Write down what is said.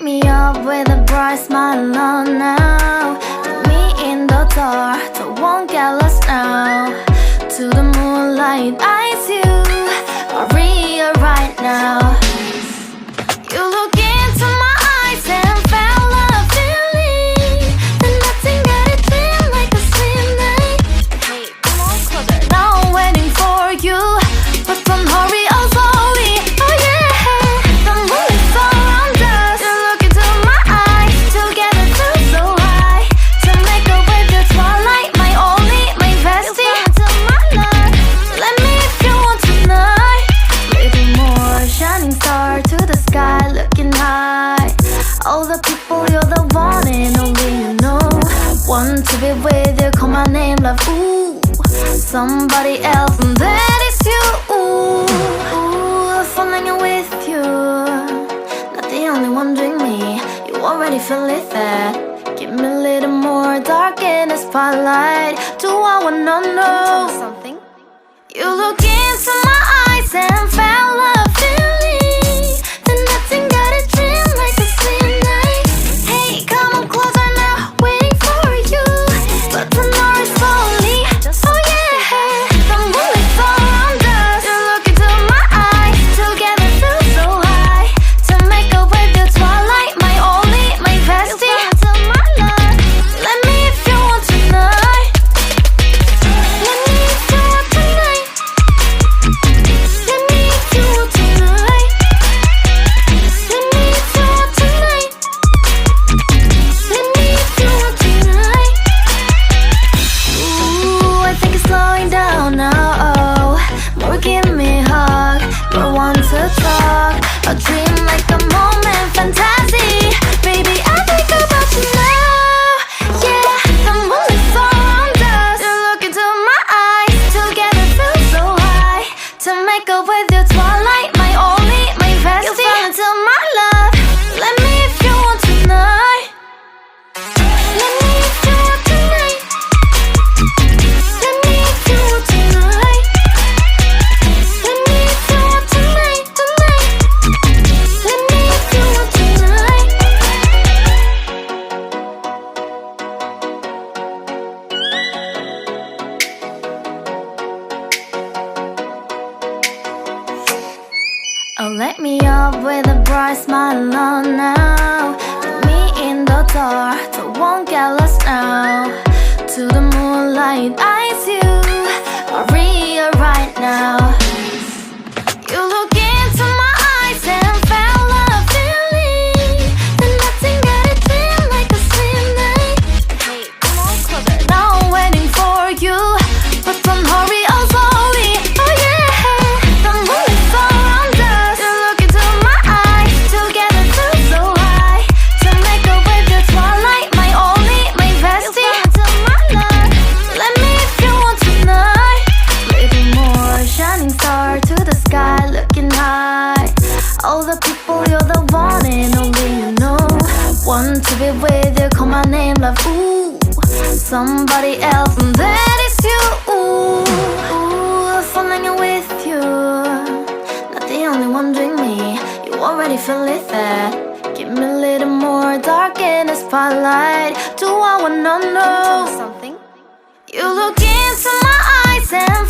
light me up with a bright smile on now. Put me in the dark, so won't get lost now. To the moonlight, eyes you, Maria right now. You look into my eyes and felt a feeling that nothing got it feel like a slim night. Hey, come on closer. Now I'm waiting for you, but don't hurry, oh slowly. Oh yeah, the moon is around us. You look into my eyes, together feel so high. To make up with the twilight, my only, my bestie. You fell into my love, let me if you want tonight. Little more shining star to the sky, looking high. All the people, you're the one and only you know. Want to be with you, call my name, love, ooh. Somebody else, and that is you, ooh. Falling with you, not the only one doing me. You already feel it there. Give me a little more dark in the spotlight. Do I wanna know something? You look into my eyes and felt a feeling that nothing got a dream like a slim night. Hey, come on closer now, waiting for you, but tonight is slowly. Oh yeah, the moon is around us. You look into my eyes, together feel so high. To make up with the twilight, my only, my bestie. You fell into my love, let me if you want tonight. Let me if you want tonight. Let me if you want tonight. Let me if you want tonight. Let me if you want tonight. Ooh, I think it's slowing down now. Oh, more give me a hug, more want to talk. A dream like a moment, fantasy. Baby, I think about you now. Yeah, the moon is around us. You look into my eyes, together feel so high. To make up with your twilight, my only, my bestie. You fell into my love, let me if you want tonight. Let me if you want tonight. Let me if you want tonight. Let me if you want tonight, tonight. Let me if you want tonight. Oh, light me up with a bright smile on now. Put me in the dark, so won't get lost now. To the moonlight, eyes you, Maria right now. You look into my eyes and felt a feeling that nothing got it feel like a slim night. Hey, come on closer. Now I'm waiting for you, but don't hurry, oh slowly. Oh yeah, the moon is around us. You look into my eyes, together feel so high. To make up with the twilight, my only, my bestie. You fell into my love, let me if you want tonight. Little more shining star to the sky, looking high. All the people, you're the one and only you know. Want to be with you, call my name, love, ooh. Somebody else, and that is you, ooh. Falling with you, not the only one doing me. You already feel it there. Give me a little more dark in the spotlight. Do I wanna know something? You look into my eyes and